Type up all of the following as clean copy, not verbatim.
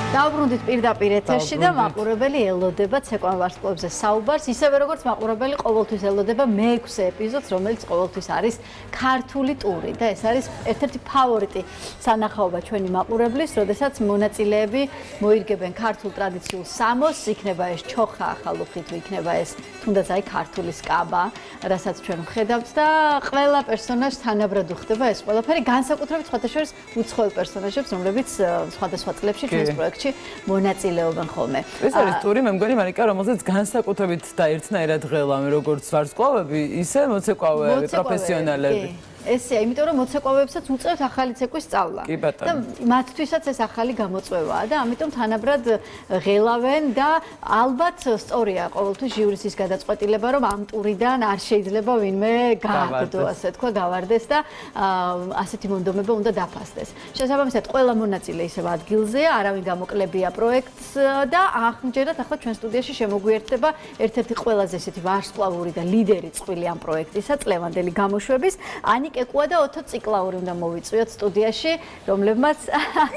დავბრუნდით პირდაპირ ეთერში და მაყურებელი ელოდება ცეკვან ვარსკვლავებზე საუბარს, ისევე როგორც მაყურებელი ყოველთვის ელოდება მე-6 ეპიზოდს, რომელიც ყოველთვის არის ქართული ტური და ეს არის ერთ-ერთი ფავორიტი სანახაობა ჩვენი მაყურებლის, როდესაც მონაწილეები მოირგებენ ქართულ ტრადიციულ სამოსს, იქნება ეს ჩოხა ახალუხი თუ იქნება ეს თუნდაც აი ქართული სკაბა, რასაც ჩვენ ვხედავთ და ყველა პერსონაჟს თანაბრად უხდება ეს ყველაფერი, განსაკუთრებით სხვადასხვა უცხოელ პერსონაჟებს, რომლებიც სხვადასხვა წლებში ჩვენს პროექტში მონაწილეობენ ხოლმე. ეს არის ტური, მე მგონი მარიკა, რომელზეც განსაკუთრებით და ერთნაირად ღელავენ როგორც ვარსკვლავები, ისე მოცეკვავეები, პროფესიონალები. ესეა, იმიტომ რომ მოცეკვავეებსაც უწევთ ახალი ცეკვის სწავლა. და მათთვისაც ეს ახალი გამოწვევაა და ამიტომ თანაბრად ღელავენ და ალბათ სწორია ყოველთვის ჟიურის ის გადაწყვეტილება, რომ ამ ტურიდან არ შეიძლება ვინმე გააგდო, ასე თქვა, გავარდეს და ასეთი მონდომება უნდა დაფასდეს. შესაბამისად, ყველა მონაწილე ისევ ადგილზეა, არავინ გამოკლებია პროექტს და ახმჯერად ახლა ჩვენ სტუდიაში შემოგვიერთდება ერთ-ერთი ყველაზე ესეთი ვარსკვლავური და ლიდერი წყვილი ამ პროექტისა, წლევანდელი გამოშვების ანიკა ეკუა და ოთო ციკლაური უნდა მოვიწვიოთ სტუდიაში, რომლებმაც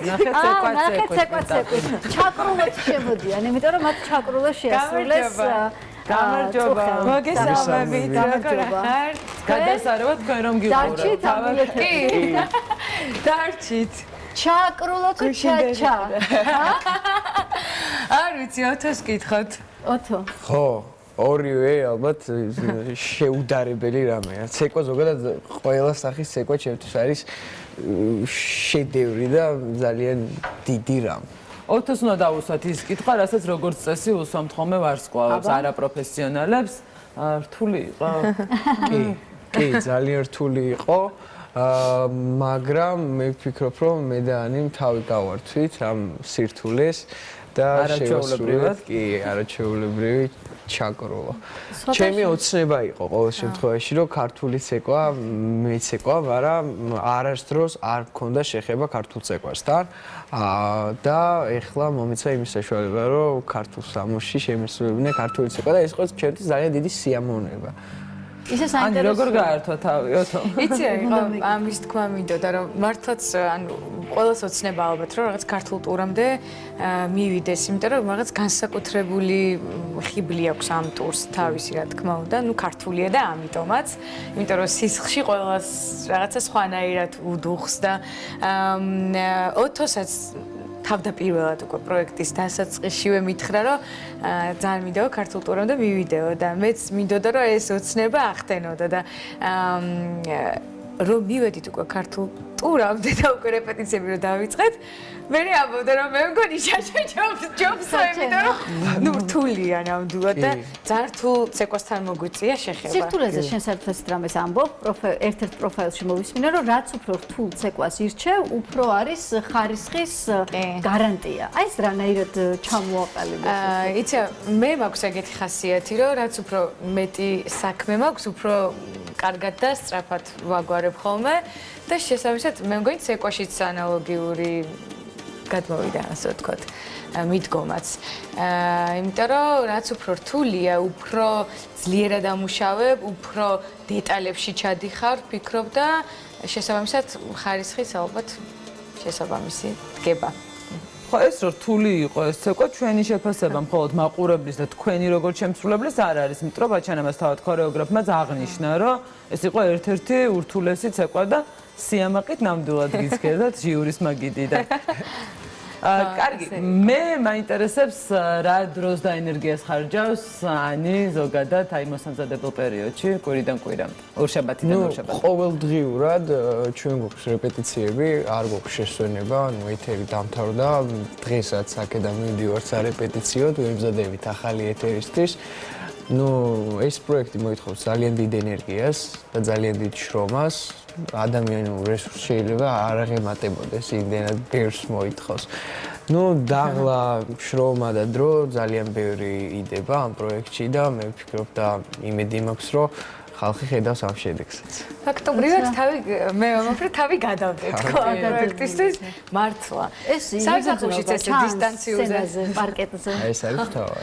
ნახეთ ცეკვაცეკვი ჩაკრულოთ შემოდიან, იმიტომ რომ მათ ჩაკრულო შეასრულეს გამარჯობა. მოგესალმებით, როგორ ხართ? გადასარევად თქვენ რომ გიყურებთ. კი. დარჩით. ჩაკრულო თუ ჩაჩა. არ ვიცი, ოთოს გითხოთ. ოთო. ხო. ორივე ალბათ შეუდარებელი რამეა. ცეკვა ზოგადად ყველა სახის ცეკვა ჩემთვის არის შედევრი და ძალიან დიდი რამ. ოთოს უნდა დავუსვათ ის კითხვა, რასაც როგორც წესი უსვამთ ხოლმე ვარსკვლავებს, არაპროფესიონალებს. რთული იყო? კი, ძალიან რთული იყო. მაგრამ მე ვფიქრობ, რომ მე და ანიმ თავი გავართვით ამ სირთულეს და არაჩვეულებრივად, კი, არაჩვეულებრივი ჩაკრულო. ჩემი ოცნება იყო ყოველ შემთხვევაში, რომ ქართული ცეკვა მეცეკვა, მაგრამ არასდროს არ მქონდა შეხება ქართულ ცეკვასთან. და ეხლა მომეცა იმის საშუალება, რომ ქართულ სამოსში შემოსულებინე ქართული ცეკვა და ეს იყო ჩემთვის ძალიან დიდი სიამოვნება. ისე საინტერესო. როგორ გაართვა თავი, ოთო? იცი, ამის თქვა მინდოდა, რომ მართლაც ანუ ყველას ოცნება ალბათ, რომ რაღაც ქართულ ტურამდე მივიდეს, იმიტომ რომ რაღაც განსაკუთრებული ხიბლი აქვს ამ ტურს თავისი, რა თქმა უნდა, ნუ ქართულია და ამიტომაც, იმიტომ რომ სისხლში ყველას რაღაცა სხვანაირად უდუხს და ოთოსაც თავდაპირველად უკვე პროექტის დასაწყისშივე მითხრა, რომ ძალიან მინდოდა ქართულ ტურამდე მივიდეო და მეც მინდოდა, რომ ეს ოცნება ახდენოდა და რომ მივედით უკვე ქართულ ტურამდე და უკვე რეპეტიციები რომ დავიწყეთ, მე ამბობდა, რომ მე მგონი ჯობსო, იმიტომ რომ ნუ რთულია ნამდვილად და ძალიან რთულ ცეკვასთან მოგვიწია შეხება. სირთულეზე შენ საერთოდ რამეს ამბობ, ერთ-ერთ პროფაილში მოვისმინე, რომ რაც უფრო რთულ ცეკვას ირჩევ, უფრო არის ხარისხის გარანტია. აი ეს რანაირად ჩამოაყალიბე? იცი, მე მაქვს ეგეთი ხასიათი, რომ რაც უფრო მეტი საქმე მაქვს, უფრო კარგად და სწრაფად ვაგვარებ ხოლმე და შესაბამისად მე მგონი ცეკვაშიც ანალოგიური გადმოვიდა, ასე ვთქვათ, მიდგომაც. იმიტომ რომ რაც უფრო რთულია, უფრო ძლიერად ამუშავებ, უფრო დეტალებში ჩადიხარ, ვფიქრობ და შესაბამისად ხარისხის ალბათ შესაბამისი დგება. ხო, ეს რთული იყო ეს ცეკვა, ჩვენი შეფასება მხოლოდ მაყურებლის და თქვენი როგორც შემსრულებლის არ არის, იმიტომ რომ ბაჩანამას თავად ქორეოგრაფმა აღნიშნა, რომ ეს იყო ერთ-ერთი ურთულესი ცეკვა და სიამაყით ნამდვილად გიძგერდათ ჟიურის მაგიდიდან. კარგი, მე მაინტერესებს რა დროს და ენერგიას ხარჯავს ანი ზოგადად აი მოსამზადებელ პერიოდში, კვირიდან კვირამდე, ორშაბათიდან ორშაბათამდე. ყოველდღიურად ჩვენ გვაქვს რეპეტიციები, არ გვაქვს შესვენება, ანუ ეთერი დამთავრდა, დღესაც აქედან მივდივართ სარეპეტიციოდ, ვემზადებით ახალი ეთერისთვის. ნუ ეს პროექტი მოითხოვს ძალიან დიდ ენერგიას და ძალიან დიდ შრომას. ადამიანურ რესურსს შეიძლება არ აღემატებოდეს, იმდენად ბევრს მოითხოვს. ნუ დაღლა შრომა და დრო ძალიან ბევრი იდება ამ პროექტში და მე ვფიქრობ და იმედი მაქვს, რომ ხალხი ხედავს ამ შედეგსაც. ფაქტობრივად მე ვამბობ, თავი გადავდე თქო ამ პროექტისთვის მართლა. ეს სამსახურშიც ეს დისტანციურზე პარკეტზე. ეს არის თავი.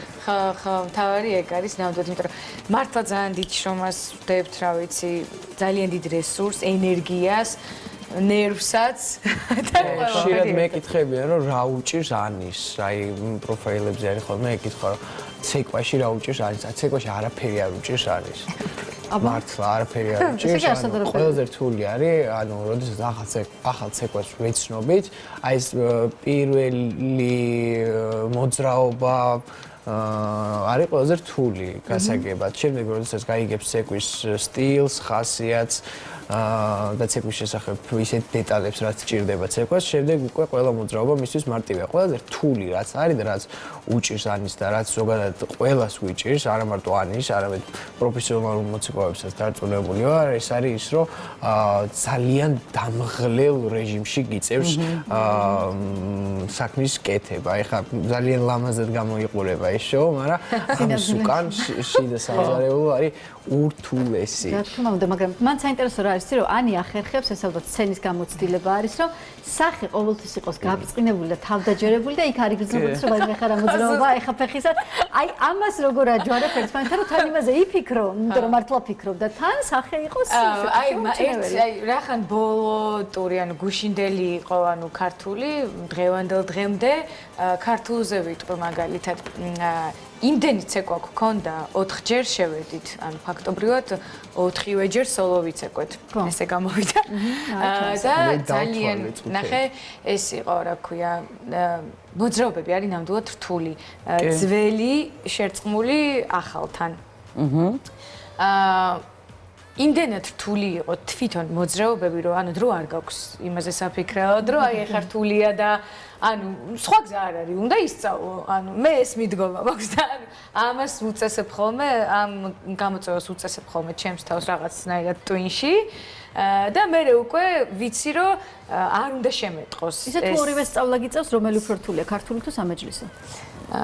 ხო, თავი ეგ არის ნამდვილად, იმიტომ რომ მართლა ძალიან დიდ შრომას ვდებთ, რა ვიცი, ძალიან დიდ რესურსს, ენერგიას ნერვსაც და ხშირად მეკითხებიან რომ რა უჭირს ანის, აი პროფაილებზე არის ხოლმე ეკითხვა რომ ცეკვაში რა უჭირს ანის, ცეკვაში არაფერი არ უჭირს ანის. მართლა არაფერი არ უჭირს, ყველაზე რთული არის, ანუ როდესაც ახალ ცეკვას ვეცნობით, აი ეს პირველი მოძრაობა არის ყველაზე რთული გასაგებად. შემდეგ როდესაც გაიგებს ცეკვის სტილს, ხასიათს და ცეკვის შესახებ ისეთ დეტალებს, რაც სჭირდება ცეკვას, შემდეგ უკვე ყველა მოძრაობა მისთვის მარტივია. ყველაზე რთული რაც არის და რაც უჭირს ანის და რაც ზოგადად ყველას უჭირს, არა მარტო ანის, არამედ პროფესიონალურ მოცეკვავებსაც დარწმუნებული ვარ, ეს არის ის, რომ ძალიან დამღლელ რეჟიმში გიწევს საქმის კეთება. ეხლა ძალიან ლამაზად გამოიყურება ეს შოუ, მაგრამ ამის უკან შიდა საზარეული არის ურთულესი. რა თქმა უნდა, მაგრამ მან საინტერესო რა არის, რომ ანი ახერხებს, ეს ალბათ სცენის გამოცდილება არის, რომ სახე ყოველთვის იყოს გაბრწყინებული და თავდაჯერებული და იქ არ იგრძნობოდეს, რომ აი ხა რა მოძრაობა, ეხა ფეხისა. აი ამას როგორ აჯვარებ ერთმანეთთან, რომ თან იმაზე იფიქრო, იმიტომ რომ მართლა ფიქრობ და თან სახე იყოს. აი რახან ბოლო ტური, ანუ გუშინდელი იყო, ანუ ქართული, დღევანდელ დღემდე ქართულზე ვიტყვი მაგალითად იმდენი ცეკვა გქონდა 4 ჯერ შევედით, ანუ ფაქტობრივად 4-ვე ჯერ სოლო ვიცეკვეთ. ესე გამოვიდა. და ძალიან ნახე ეს იყო, რა ქვია, მოძრაობები არის ნამდვილად რთული, ძველი, შერწყმული ახალთან. იმდენად რთული იყო თვითონ მოძრაობები, რომ ანუ დრო არ გაქვს იმაზე საფიქრებოდ, რომ აი ეხა რთულია და ანუ სხვა გზა არ არის, უნდა ისწავლო. ანუ მე ეს მიდგომა მაქვს და ამას უწესებ ხოლმე, ამ გამოწვევას უწესებ ხოლმე ჩემს თავს რაღაცნაირად ტვინში. და მე უკვე ვიცი რომ არ უნდა შემეტყოს. ისე თუ ორივე სწავლა გიწევს, რომელი უფრო რთულია, ქართული თუ სამეჯლისო?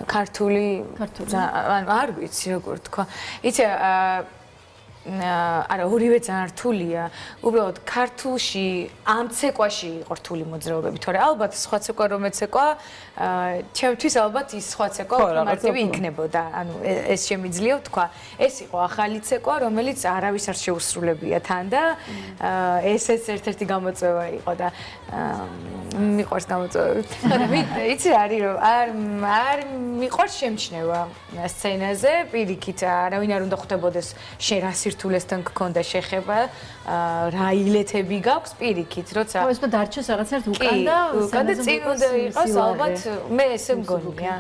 ქართული. ანუ არ ვიცი როგორ თქვა. იცი არა ორივე ძალიან რთულია. უბრალოდ ქართულში ამ ცეკვაში იყო რთული მოძრაობები, თორე ალბათ სხვა ცეკვა რომ ეცეკვა, ჩემთვის ალბათ ის სხვა ცეკვა უფრო მარტივი იქნებოდა. ანუ ეს შემიძლია ვთქვა. ეს იყო ახალი ცეკვა, რომელიც არავის არ შეუსრულებია თან და ესეც ერთ-ერთი გამოწვევა იყო და მიყვარს გამოწვევები. იცი რა არის რომ არ მიყვარს შემჩნევა სცენაზე, პირიქით არავინ არ უნდა ხვდებოდეს შენ რა სირთულესთან გქონდა შეხება, რა ილეთები გაქვს პირიქით, როცა ხო, ეს დარჩეს რაღაცნაირად უკან და წინ უნდა იყოს ალბათ მე ესე მგონია.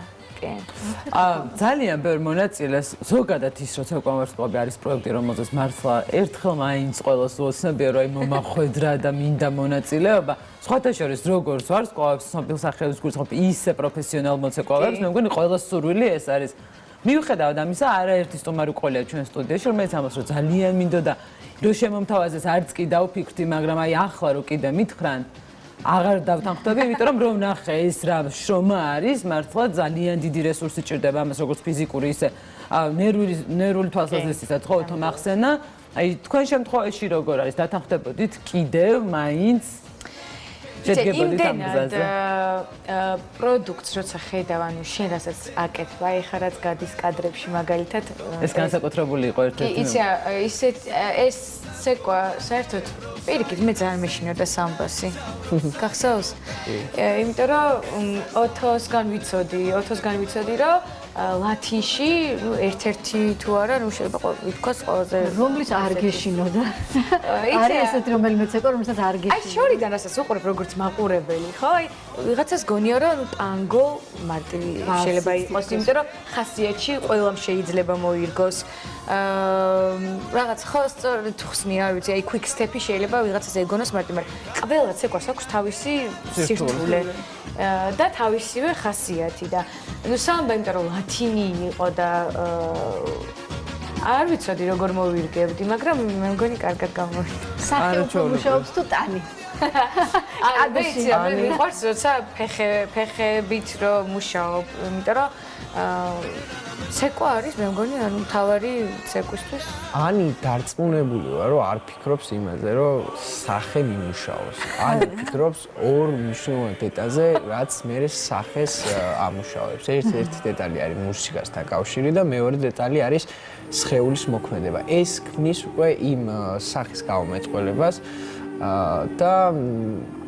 ძალიან ბევრ მონაწილეს ზოგადად ის როცა კომერცკლუბი არის პროექტი, რომელზეც მართლა ერთხელ მაინც ყველას უოცნებია რომ აი მომახვედრა და მინდა მონაწილეობა. სხვათა შორის როგორც ვარსკვლავებს, ცნობილ სახელებს გულისხმობ ისე პროფესიონალ მოცეკვავებს, მე მგონი ყველას სურვილი ეს არის. მიუხედავად ამისა, არაერთი სტუმარი ყოლია ჩვენ სტუდიაში, რომელიც ამას რომ ძალიან მინდოდა რომ შემომთავაზეს, არც კი დავფიქრდი, მაგრამ აი ახლა რომ კიდე მითხრან, აღარ დავთანხმდები, იმიტომ რომ ნახე ეს რა შრომა არის, მართლა ძალიან დიდი რესურსი ჭირდება ამას, როგორც ფიზიკური, ისე ნერვული თვალსაზრისითაც, ხო, თო მახსენა. აი თქვენ შემთხვევაში როგორ არის, დათანხმდებოდით კიდევ მაინც შედგებოდით ამ გზაზე? პროდუქტს როცა ხედავ, ანუ შენ რასაც აკეთებ, აი ხა რაც გადის კადრებში მაგალითად, ეს განსაკუთრებული იყო ერთ-ერთი. იცი, ეს ცეკვა საერთოდ პირიქით მე ძალიან მეშინოდა სამბასი. გახსოვს? იმიტომ რომ ოთოსგან ვიცოდი, რომ ლათინში ერთ-ერთი თუ არა, ნუ შეიძლება ვთქვას ყველაზე რომლის არ გეშინოდა. არის ესეთი რომელიმე ცეკვა, რომელსაც არ გეშინოდა. აი შორიდან რასაც უყურებ როგორც მაყურებელი, ხო? აი ვიღაცას გონია რომ ტანგო მარტივი შეიძლება იყოს, იმიტომ რომ ხასიათში ყველამ შეიძლება მოირგოს. რაღაც ხო სწორედ ხსნი, არ ვიცი, აი quick step-ი შეიძლება ვიღაცას ეგონოს მარტივ, მაგრამ ყველა ცეკვას აქვს თავისი სირთულე და თავისივე ხასიათი და ნუ სამბა იმიტომ რომ ლათინი იყო და არ ვიცოდი როგორ მოვირგებდი, მაგრამ მე მგონი კარგად გამოვიდა. სახეობა მუშაობს თუ ტანი? მე მიყვარს როცა ფეხებით რომ მუშაობ, იმიტომ რომ ცეკვა არის, მე მგონი, ანუ მთავარი ცეკვისთვის. ანი დარწმუნებული ვარ, რომ არ ფიქრობს იმაზე, რომ სახე მიმუშაოს. ანი ფიქრობს ორ მნიშვნელოვან დეტალზე, რაც მერე სახეს ამუშავებს. ერთი დეტალი არის მუსიკასთან კავშირი და მეორე დეტალი არის სხეულის მოქმედება. ეს ქმნის უკვე იმ სახის გამომეწყვლებას, და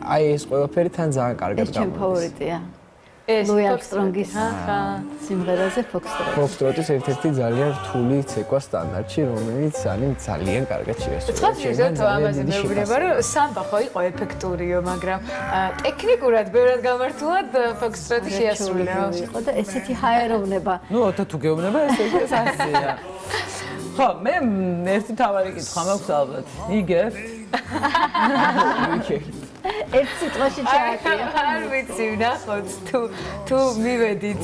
აი ეს ყველაფერი თან ძალიან კარგად ეს ჩემ ფავორიტია. ლუი არმსტრონგის სიმღერაზე Foxtrot. Foxtrot-ის ერთ-ერთი ძალიან რთული ცეკვა სტანდარტში, რომელიც ძალიან კარგად შეასრულა. ცოტა თუ ამაზე მეუბნება, რომ სამბა ხო იყო ეფექტურიო, მაგრამ ტექნიკურად ბევრად გამართულად Foxtrot-ი შეასრულა. იყო და ესეთი ჰაეროვნება. ნუ ოთა თუ გეუბნება ეს ასეა. ხო, მე ერთი თავარი კითხვა მაქვს ალბათ. იგებ? ერთ სიტყვაში ჩააკრია. არ ვიცი, ნახოთ თუ მივედით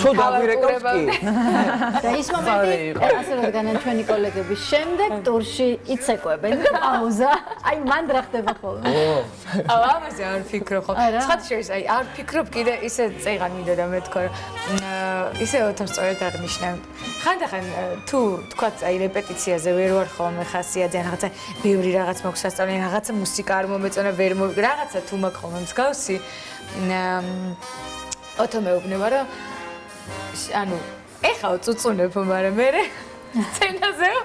თუ დაგვირეკავთ კი. და ის მომენტი, ასე რომ განან ჩვენი კოლეგების შემდეგ ტურში იცეკვებენ პაუზა. აი მან რა ხდება ხოლმე. აუ ამაზე არ ვფიქრობ ხო. სხვათა შორის აი არ ვფიქრობ კიდე ისე წეღან მინდოდა მე თქო რომ ისე ოთორწორად აღნიშნავ. ხანდახან თუ თქვათ აი რეპეტიციაზე ვერ ვარ ხოლმე ხასიათზე რაღაცა ბევრი რაღაც მაქვს სასწავლე რაღაცა მუსიკა არ მომეწონა ვერ რაღაცა თუ მაქვს ხოლმე მსგავსი ოთო მეუბნება რომ ანუ ეხაო წუწუნებ მაგრამ მე სცენაზეო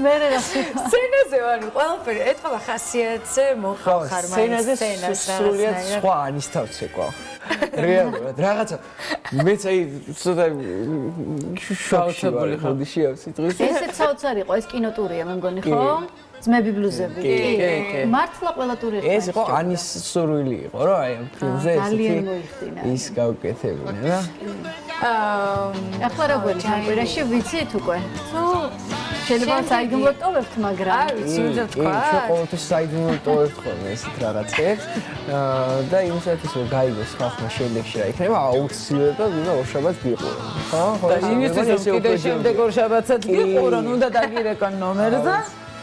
მე რა ხდება სცენაზე ანუ ყველაფერი ეთქვა ხასიათზე მოხარ მაგრამ სცენას სრულიად სხვა ანის თავცეკვა რეალურად რაღაცა მეც აი ცოტა შოქში ვარ ხოდიში ამ სიტყვის ესეც საოცარი იყო ეს კინოტურია მე მგონი ხო ძმები ბლუზები კი მართლა ყველა ტური იყო ეს იყო ანის სურვილი იყო რომ აი ამ ფილმზე ესეთი ის გავკეთებინა რა ახლა როგორი სამყურაში ვიცით უკვე ნუ შეიძლება საიდუმლო ტოვებთ მაგრამ არ ვიცი უნდა თქვა ჩვენ ყოველთვის საიდუმლო ტოვებთ ხოლმე ესეთ რაღაცებს და იმისათვის რომ გაიგოს ხალხმა შემდეგში რა იქნება აუცილებლად უნდა ორშაბათს გიყურონ ხო და იმისთვის რომ კიდევ შემდეგ ორშაბათსაც გიყურონ უნდა დაგირეკონ ნომერზე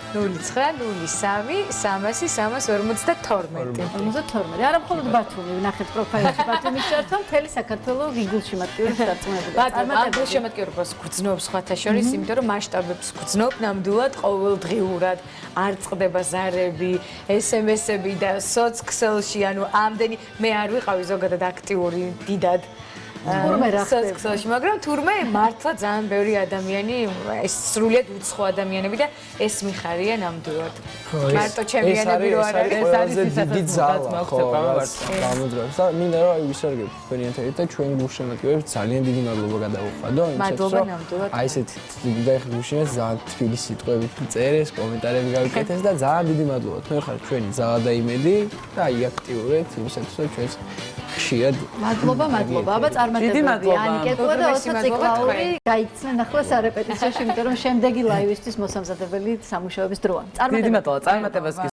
0-3-0-3-3-352 არა მხოლოდ ბათუმი ვნახეთ პროფაილში ბათუმის ჩართვა მთელი საქართველოს გიგულში მატკივრებს დაწმებული წარმატებული შემატკივრობას გრძნობს სხვათა შორის იმიტომ რომ მასშტაბებს გრძნობ ნამდვილად ყოველდღიურად არ წყდება ზარები SMS-ები და სოციქსელში ანუ ამდენი მე არ ვიყავი ზოგადად აქტიური დიდად თურმე რა ხდება მაგრამ თურმე მართლა ძალიან ბევრი ადამიანი ეს სრულიად უცხო ადამიანები და ეს მიხარია ნამდვილად მარტო ჩემიანები რო არ არის ეს არის დიდი ძალა ხო გამოდროს და მინდა რომ ვისარგებლოთ თქვენი ეთერით და ჩვენ გულშემატკივრებს ძალიან დიდი მადლობა გადავუხადო იმისათვის რომ აი ესეთ და ეხლა გულშემატკივრებს ძალიან თბილი სიტყვებით წერეს კომენტარები გავიკეთეს და ძალიან დიდი მადლობა თქვენ ხართ ჩვენი ძალა და იმედი და აი აქტიურეთ იმისათვის რომ ჩვენს ხშირად მადლობა აბა წარმატებები ანიკეტყვა და 20 ციკლაური გაიქცნენ ახლა სარეპეტიციოში იმიტომ რომ შემდეგი ლაივისთვის მოსამზადებელი სამუშაოების დროა დიდი მადლობა წარმატებას